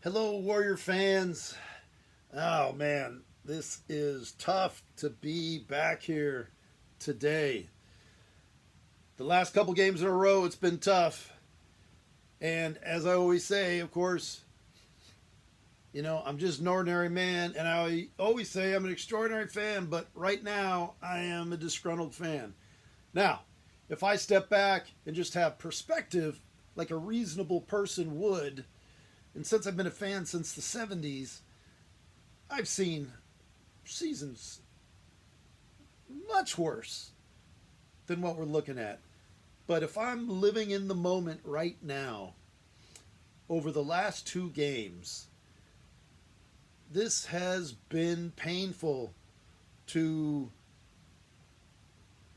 Hello, Warrior fans. Oh man, this is tough to be back here today. The last couple games in a row, it's been tough. And as I always say, of course, I'm just an ordinary man, and I always say I'm an extraordinary fan, but right now I am a disgruntled fan. Now, if I step back and just have perspective like a reasonable person would, and since I've been a fan since the 70s, I've seen seasons much worse than what we're looking at. But if I'm living in the moment right now, over the last two games, this has been painful to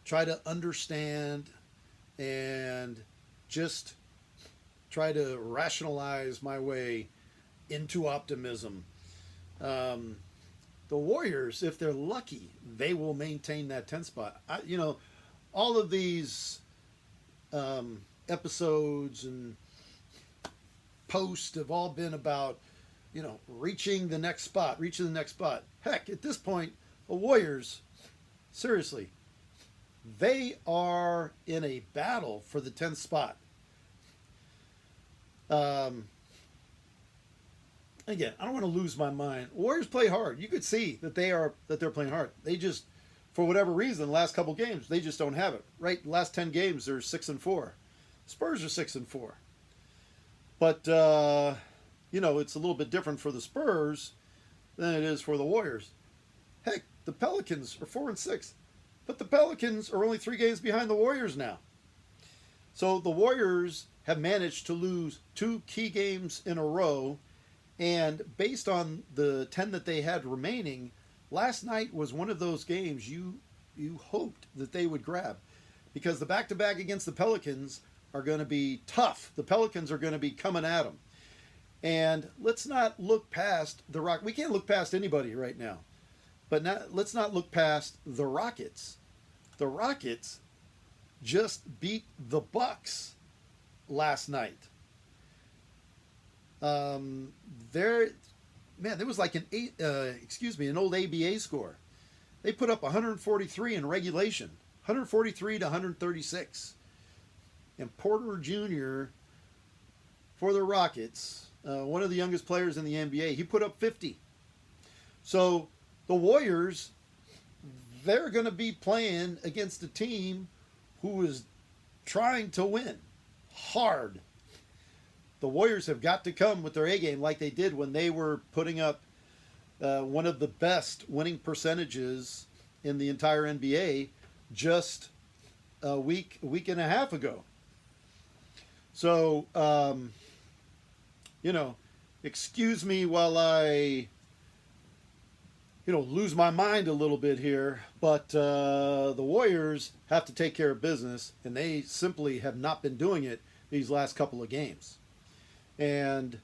try to understand and just try to rationalize my way into optimism. The Warriors, if they're lucky, they will maintain that 10 spot. All of these episodes and posts have all been about, reaching the next spot. Heck, at this point, the Warriors, seriously, they are in a battle for the 10th spot. Again, I don't want to lose my mind. Warriors play hard. You could see that they're playing hard. They just, for whatever reason, the last couple games they just don't have it. Right, the last 10 games they're 6-4. Spurs are 6-4. But it's a little bit different for the Spurs than it is for the Warriors. Heck, the Pelicans are 4-6, but the Pelicans are only 3 games behind the Warriors now. So the Warriors have managed to lose 2 key games in a row. And based on the 10 that they had remaining, last night was one of those games you hoped that they would grab, because the back-to-back against the Pelicans are going to be tough. The Pelicans are going to be coming at them. And let's not look past the Rock. We can't look past anybody right now. But let's not look past the Rockets. The Rockets just beat the Bucks last night. There was like an old ABA score. They put up 143 in regulation, 143 to 136. And Porter Jr. for the Rockets, one of the youngest players in the NBA, he put up 50. So the Warriors, they're going to be playing against a team who is trying to win hard. The Warriors have got to come with their A game like they did when they were putting up one of the best winning percentages in the entire NBA just a week and a half ago. So, excuse me while I, lose my mind a little bit here, but the Warriors have to take care of business, and they simply have not been doing it these last couple of games. And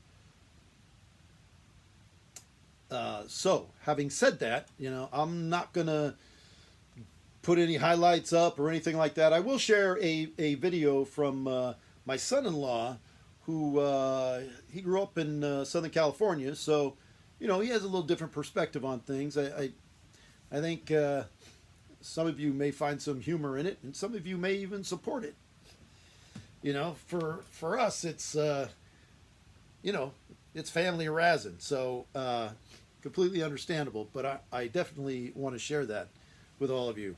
so, having said that, I'm not going to put any highlights up or anything like that. I will share a video from my son-in-law, who he grew up in Southern California, so he has a little different perspective on things. I think some of you may find some humor in it, and some of you may even support it. For us, it's it's family razzing, so completely understandable. But I definitely want to share that with all of you.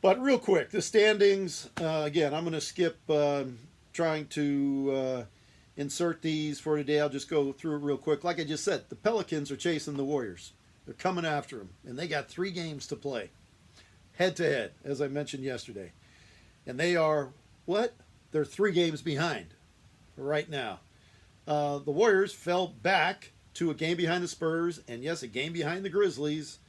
But real quick, the standings. Again, I'm going to skip trying to insert these for today. I'll just go through it real quick. Like I just said, the Pelicans are chasing the Warriors. They're coming after them, and they got 3 games to play, head-to-head, as I mentioned yesterday. And they are, They're 3 games behind right now. The Warriors fell back to a game behind the Spurs, and yes, a game behind the Grizzlies.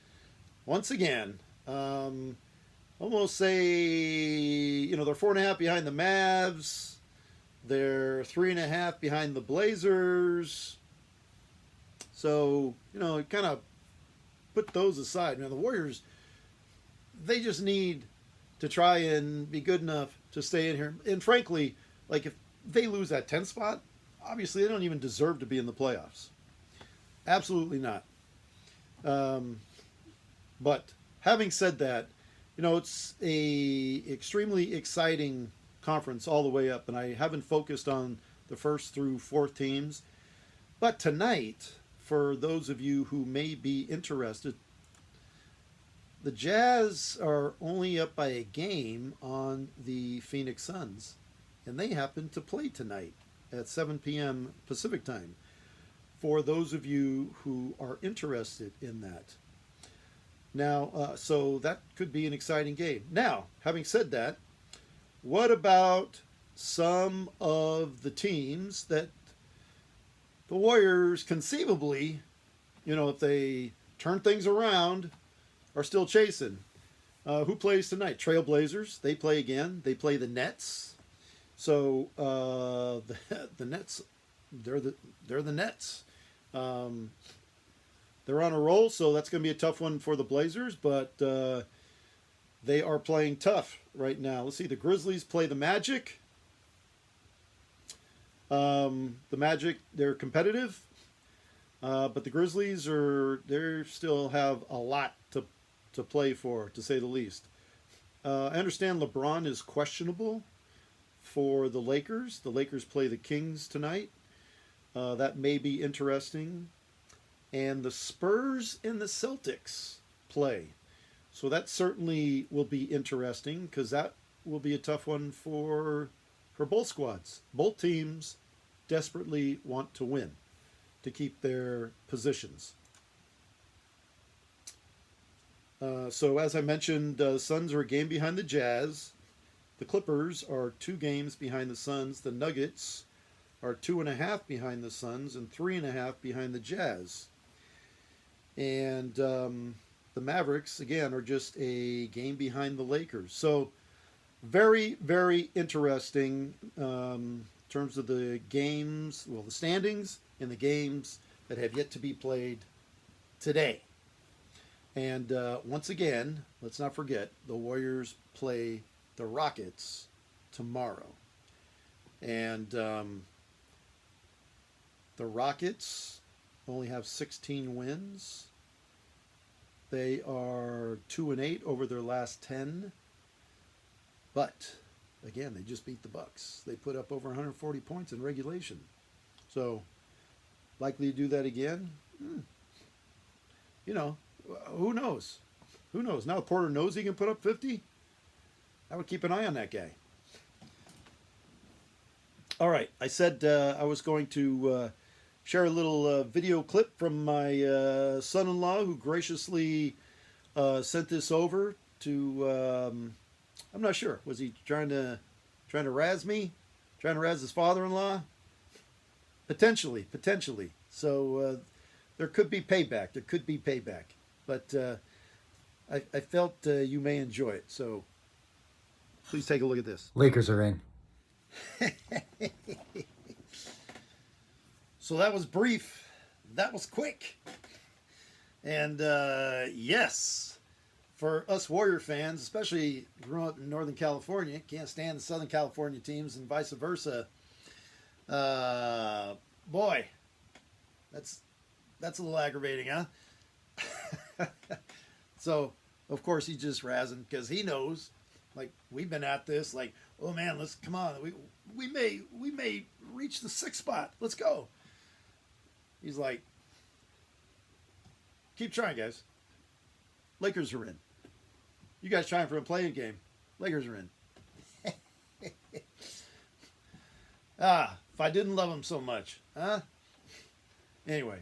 Once again, almost say, they're 4.5 behind the Mavs. They're 3.5 behind the Blazers. So, kind of put those aside. Now, the Warriors, they just need to try and be good enough to stay in here. And frankly, if they lose that 10th spot, obviously they don't even deserve to be in the playoffs. Absolutely not. Um, but having said that, it's a extremely exciting conference all the way up, and I haven't focused on the first through fourth teams. But tonight, for those of you who may be interested, the Jazz are only up by a game on the Phoenix Suns, and they happen to play tonight at 7 p.m. Pacific time. For those of you who are interested in that. Now, so that could be an exciting game. Now, having said that, what about some of the teams that the Warriors conceivably, if they turn things around, are still chasing? Who plays tonight? Trailblazers. They play again. They play the Nets. So the Nets, they're the Nets. They're on a roll, so that's going to be a tough one for the Blazers, but they are playing tough right now. Let's see, the Grizzlies play the Magic. The Magic, they're competitive, but the Grizzlies they still have a lot to play for, to say the least. I understand LeBron is questionable for the Lakers. The Lakers play the Kings tonight. That may be interesting. And the Spurs and the Celtics play. So that certainly will be interesting because that will be a tough one for both squads. Both teams desperately want to win to keep their positions. So as I mentioned, Suns are a game behind the Jazz. The Clippers are 2 games behind the Suns. The Nuggets are 2.5 behind the Suns and 3.5 behind the Jazz. And the Mavericks, again, are just a game behind the Lakers. So very, very interesting in terms of the games, the standings and the games that have yet to be played today. And once again, let's not forget, the Warriors play the Rockets tomorrow. And the Rockets only have 16 wins. They are 2-8 over their last 10. But again, they just beat the Bucks. They put up over 140 points in regulation. So likely to do that again? Who knows? Who knows? Now Porter knows he can put up 50. I would keep an eye on that guy. All right, I said I was going to share a little video clip from my son-in-law who graciously sent this over to, I'm not sure, was he trying to razz me? Trying to razz his father-in-law? Potentially. So there could be payback. But I felt you may enjoy it. So please take a look at this. Lakers are in. So that was brief. That was quick. And yes, for us Warrior fans, especially growing up in Northern California, can't stand the Southern California teams and vice versa. Boy, that's a little aggravating, huh? So, of course, he's just razzing because he knows, like, we've been at this, like, oh man, let's come on, we may reach the 6th spot. Let's go. He's like, keep trying, guys. Lakers are in. You guys trying for a playing game. Lakers are in. If I didn't love him so much, huh? Anyway,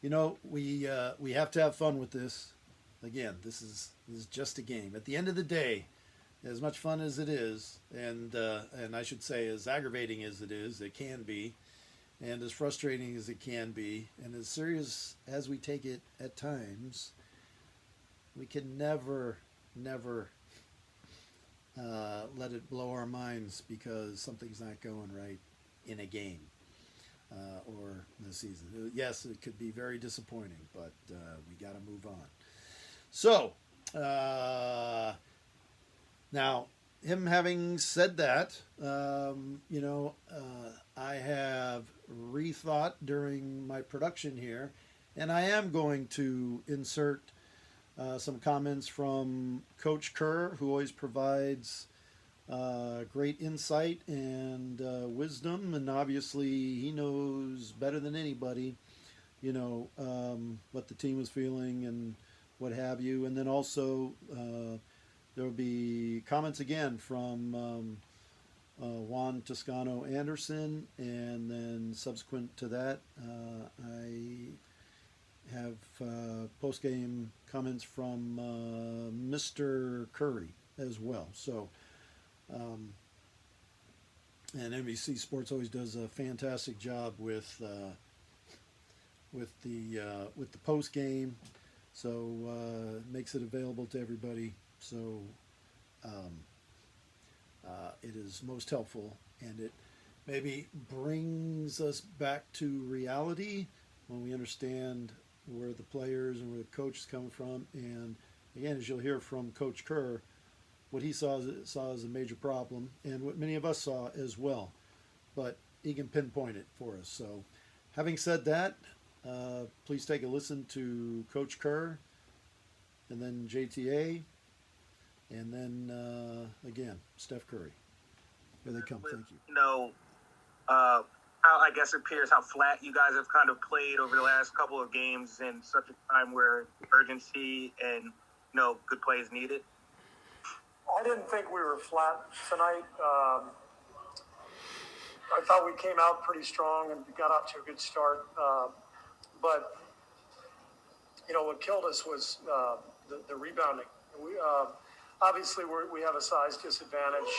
we have to have fun with this. Again, this is just a game. At the end of the day, as much fun as it is, and I should say as aggravating as it can be, and as frustrating as it can be, and as serious as we take it at times, we can never let it blow our minds because something's not going right in a game or in the season. Yes, it could be very disappointing, but we got to move on. So, now, him having said that, I have rethought during my production here, and I am going to insert some comments from Coach Kerr, who always provides great insight and wisdom, and obviously he knows better than anybody, what the team was feeling and what have you. And then also there will be comments again from Juan Toscano Anderson, and then subsequent to that, I have post game comments from Mr. Curry as well. So, and NBC Sports always does a fantastic job with the post game, so makes it available to everybody. So it is most helpful, and it maybe brings us back to reality when we understand where the players and where the coach is coming from. And again, as you'll hear from Coach Kerr, what he saw as a major problem, and what many of us saw as well. But he can pinpoint it for us. So, having said that, please take a listen to Coach Kerr, and then JTA, and then again Steph Curry. Here they come. Thank you. How I guess it appears how flat you guys have kind of played over the last couple of games in such a time where urgency and good play is needed. I didn't think we were flat tonight. I thought we came out pretty strong and got off to a good start. But what killed us was the rebounding. We obviously we have a size disadvantage,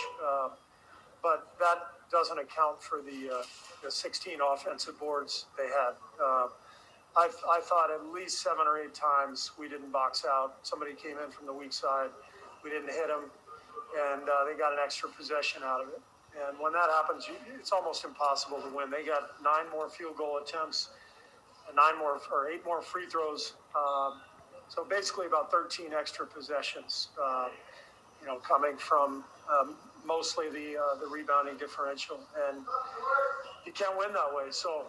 but that doesn't account for the 16 offensive boards they had. I thought at least 7 or 8 times we didn't box out. Somebody came in from the weak side. We didn't hit them, and they got an extra possession out of it. And when that happens, it's almost impossible to win. They got 9 more field goal attempts, and 8 more free throws. So basically about 13 extra possessions, coming from mostly the rebounding differential. And you can't win that way. So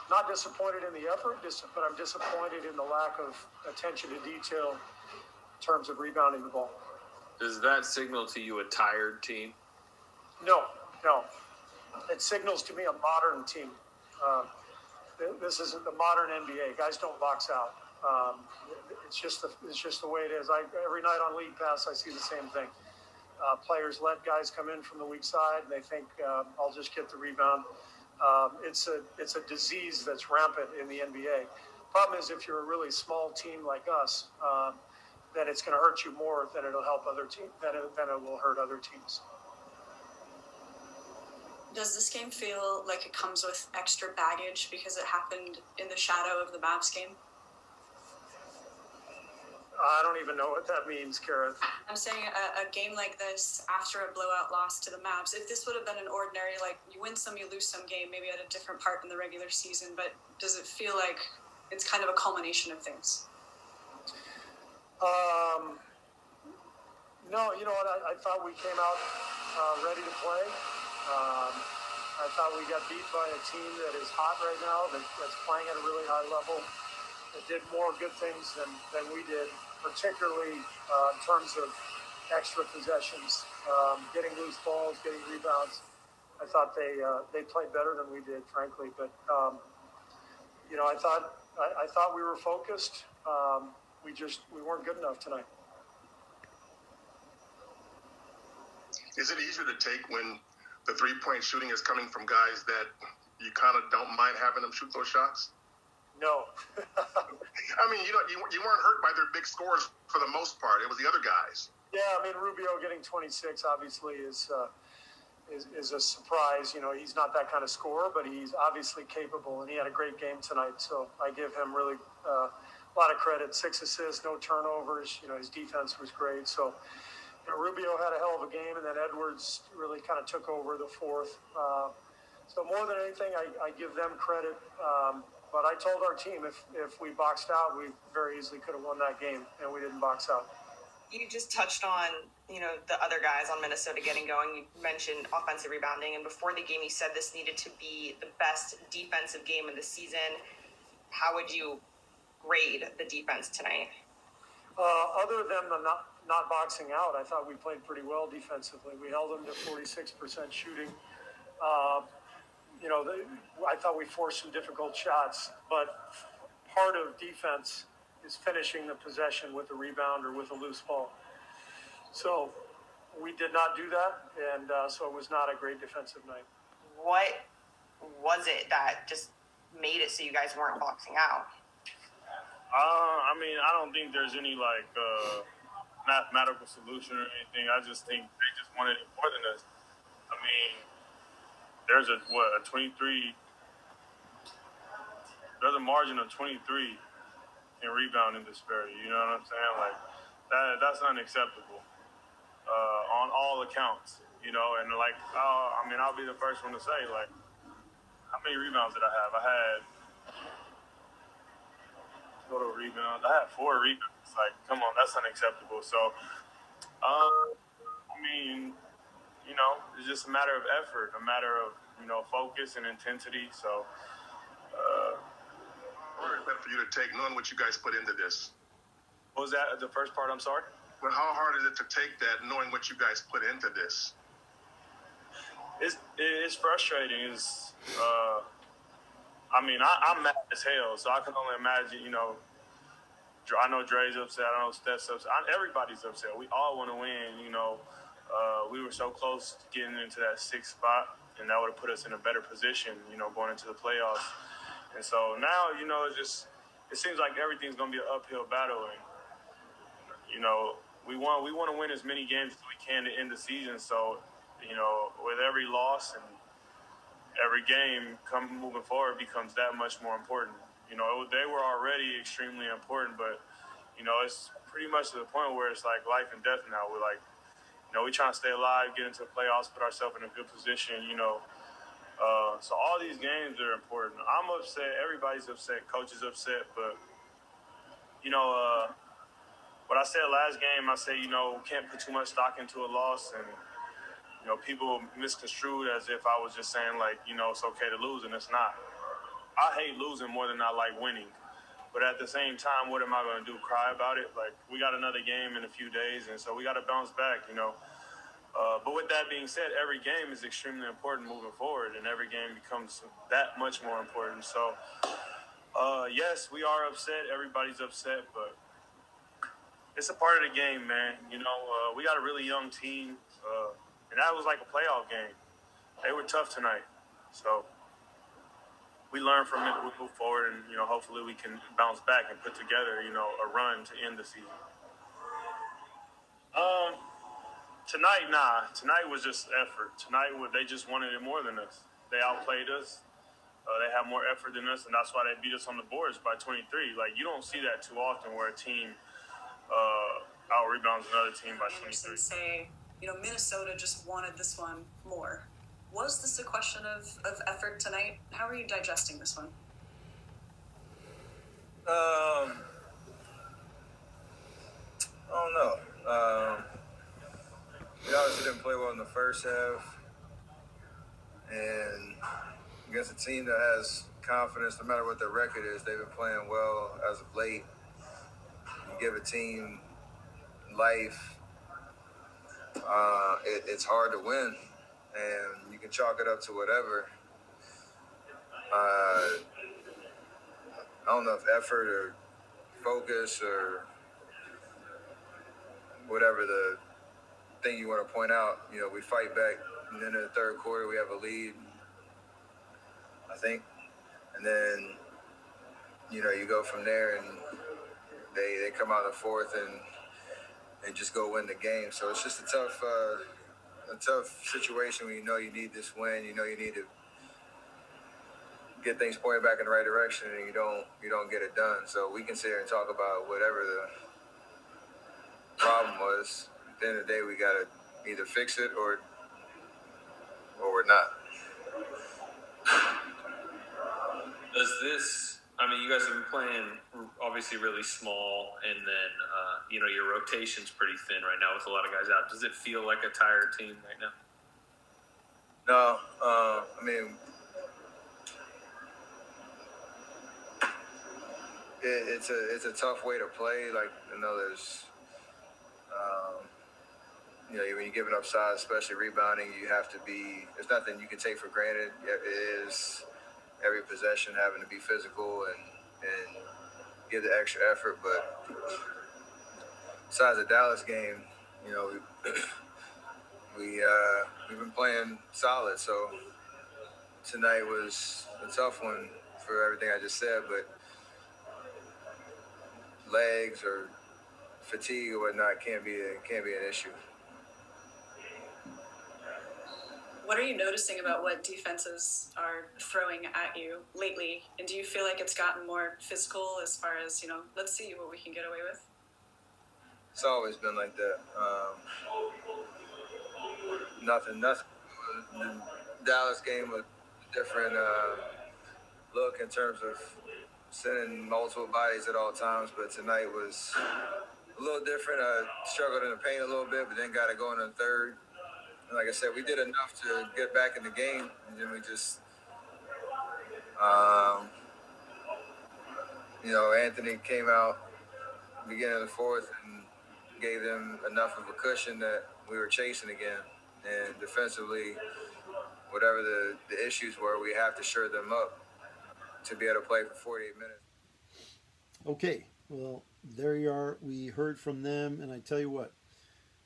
not disappointed in the effort, but I'm disappointed in the lack of attention to detail in terms of rebounding the ball. Does that signal to you a tired team? No. It signals to me a modern team. This isn't the modern NBA. Guys don't box out. It's just the way it is. Every night on League Pass, I see the same thing. Players let guys come in from the weak side, and they think I'll just get the rebound. It's a disease that's rampant in the NBA. Problem is, if you're a really small team like us, then it's going to hurt you more than it'll help other teams. Than it will hurt other teams. Does this game feel like it comes with extra baggage because it happened in the shadow of the Mavs game? I don't even know what that means, Kara. I'm saying a game like this after a blowout loss to the Mavs, if this would have been an ordinary, like you win some, you lose some game, maybe at a different part in the regular season, but does it feel like it's kind of a culmination of things? No, you know what? I thought we came out ready to play. I thought we got beat by a team that is hot right now, that's playing at a really high level, that did more good things than we did, particularly in terms of extra possessions, getting loose balls, getting rebounds. I thought they played better than we did, frankly. But I thought we were focused. We weren't good enough tonight. Is it easier to take when the three-point shooting is coming from guys that you kind of don't mind having them shoot those shots? No. I mean, you weren't hurt by their big scores for the most part. It was the other guys. Yeah, I mean, Rubio getting 26 obviously is a surprise. He's not that kind of scorer, but he's obviously capable, and he had a great game tonight. So I give him really a lot of credit. 6 assists, no turnovers. His defense was great. So Rubio had a hell of a game, and then Edwards really kind of took over the fourth. So more than anything, I give them credit. But I told our team if we boxed out, we very easily could have won that game, and we didn't box out. you just touched on, the other guys on Minnesota getting going. You mentioned offensive rebounding, and before the game, you said this needed to be the best defensive game of the season. How would you grade the defense tonight? Other than the not boxing out, I thought we played pretty well defensively. We held them to 46% shooting. I thought we forced some difficult shots, but part of defense is finishing the possession with a rebound or with a loose ball. So we did not do that, and so it was not a great defensive night. What was it that just made it so you guys weren't boxing out? I don't think there's any mathematical solution or anything. I just think they just wanted it more than us. There's a 23. There's a margin of 23 in rebounding disparity. You know what I'm saying? Like that's unacceptable on all accounts. And I'll be the first one to say, like, how many rebounds did I have? I had total rebounds. I had 4 rebounds. Like, come on, that's unacceptable. So, it's just a matter of effort, a matter of focus and intensity. So, hard is that for you to take, knowing what you guys put into this? What was that? The first part? I'm sorry. Well, how hard is it to take that, knowing what you guys put into this? It's frustrating. I'm mad as hell, so I can only imagine. I know Dre's upset. I know Steph's upset. Everybody's upset. We all want to win. We were so close to getting into that 6th spot, and that would have put us in a better position. Going into the playoffs. And so now, it seems like everything's going to be an uphill battle. And, we want to win as many games as we can to end the season. So, with every loss and every game moving forward becomes that much more important. They were already extremely important, but, it's pretty much to the point where it's like life and death now. We're like, we're trying to stay alive, get into the playoffs, put ourselves in a good position, So all these games are important. I'm upset. Everybody's upset. Coach is upset. But, what I said last game, I said, can't put too much stock into a loss. And, people misconstrued as if I was just saying, like, it's okay to lose, and it's not. I hate losing more than I like winning. But at the same time, what am I going to do? Cry about it? Like, we got another game in a few days, and so we got to bounce back, But with that being said, every game is extremely important moving forward, and every game becomes that much more important. So, yes, we are upset. Everybody's upset, but it's a part of the game, man. We got a really young team, and that was like a playoff game. They were tough tonight. So we learn from it, we move forward, and, hopefully we can bounce back and put together, a run to end the season. Tonight, nah. Tonight was just effort. Tonight, they just wanted it more than us. They outplayed us. They had more effort than us, and that's why they beat us on the boards by 23. Like, you don't see that too often where a team out-rebounds another team by 23. Say, Minnesota just wanted this one more. Was this a question of effort tonight? How are you digesting this one? I don't know. We obviously didn't play well in the first half, and against a team that has confidence, no matter what their record is, they've been playing well as of late. You give a team life, it's hard to win, and you can chalk it up to whatever. I don't know if effort or focus or whatever the thing you want to point out. We fight back, and then in the third quarter we have a lead, I think, and then you go from there, and they come out in the fourth and they just go win the game. So it's just a tough situation when you need this win. You need to get things pointed back in the right direction, and you don't get it done. So we can sit here and talk about whatever the problem was. At the end of the day, we got to either fix it or we're not. Does this, I mean, you guys have been playing obviously really small, and then your rotation's pretty thin right now with a lot of guys out. Does it feel like a tired team right now? No, I mean, it's a tough way to play. Like, I know there's, when you're giving up size, especially rebounding, you have to be. There's nothing you can take for granted. It is every possession having to be physical and give the extra effort. But besides the Dallas game, we've been playing solid. So tonight was a tough one for everything I just said, but legs or fatigue or whatnot can't be an issue. What are you noticing about what defenses are throwing at you lately? And do you feel like it's gotten more physical as far as, let's see what we can get away with? It's always been like that. Nothing. The Dallas game was a different look in terms of sending multiple bodies at all times, but tonight was a little different. I struggled in the paint a little bit, but then got it going in the third. And like I said, we did enough to get back in the game, and then we just, Anthony came out beginning of the fourth and gave them enough of a cushion that we were chasing again. And defensively, whatever the issues were, we have to shore them up to be able to play for 48 minutes. Okay, well, there you are. We heard from them, and I tell you what.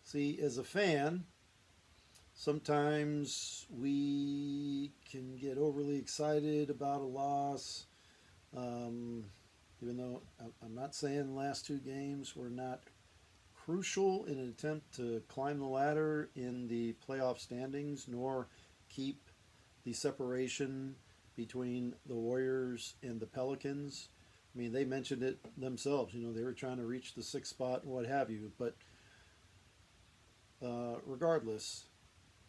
See, as a fan, sometimes we can get overly excited about a loss, even though I'm not saying the last two games were not crucial in an attempt to climb the ladder in the playoff standings, nor keep the separation between the Warriors and the Pelicans. I mean, they mentioned it themselves. They were trying to reach the sixth spot and what have you. But regardless,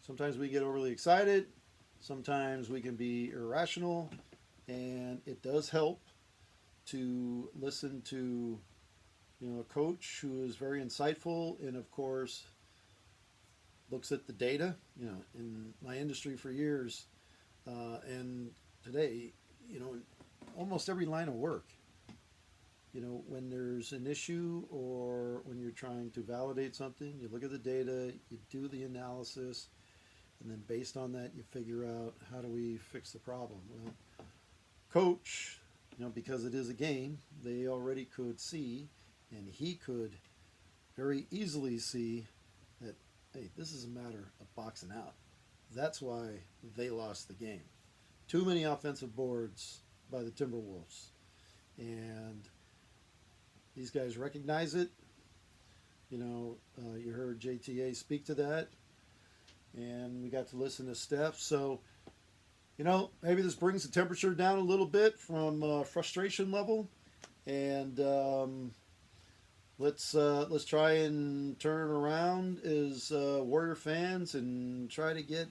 sometimes we get overly excited. Sometimes we can be irrational. And it does help to listen to a coach who is very insightful and, of course, looks at the data. In my industry for years, and today, in almost every line of work, when there's an issue or when you're trying to validate something, you look at the data, you do the analysis, and then based on that, you figure out how do we fix the problem. Well, coach, because it is a game, they already could see, and he could very easily see that, hey, this is a matter of boxing out. That's why they lost the game. Too many offensive boards by the Timberwolves. And these guys recognize it. You heard JTA speak to that. And we got to listen to Steph. So, maybe this brings the temperature down a little bit from frustration level. And let's try and turn around as Warrior fans and try to get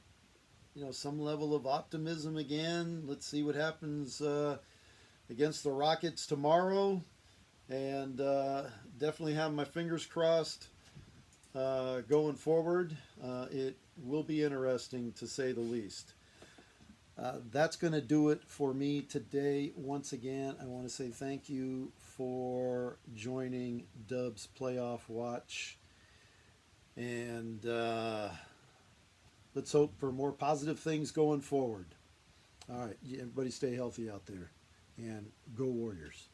some level of optimism again. Let's see what happens against the Rockets tomorrow, and definitely have my fingers crossed going forward. It will be interesting, to say the least. That's going to do it for me today. Once again, I want to say thank you for joining DUBS Playoff Watch. And let's hope for more positive things going forward. All right, everybody stay healthy out there. And go Warriors.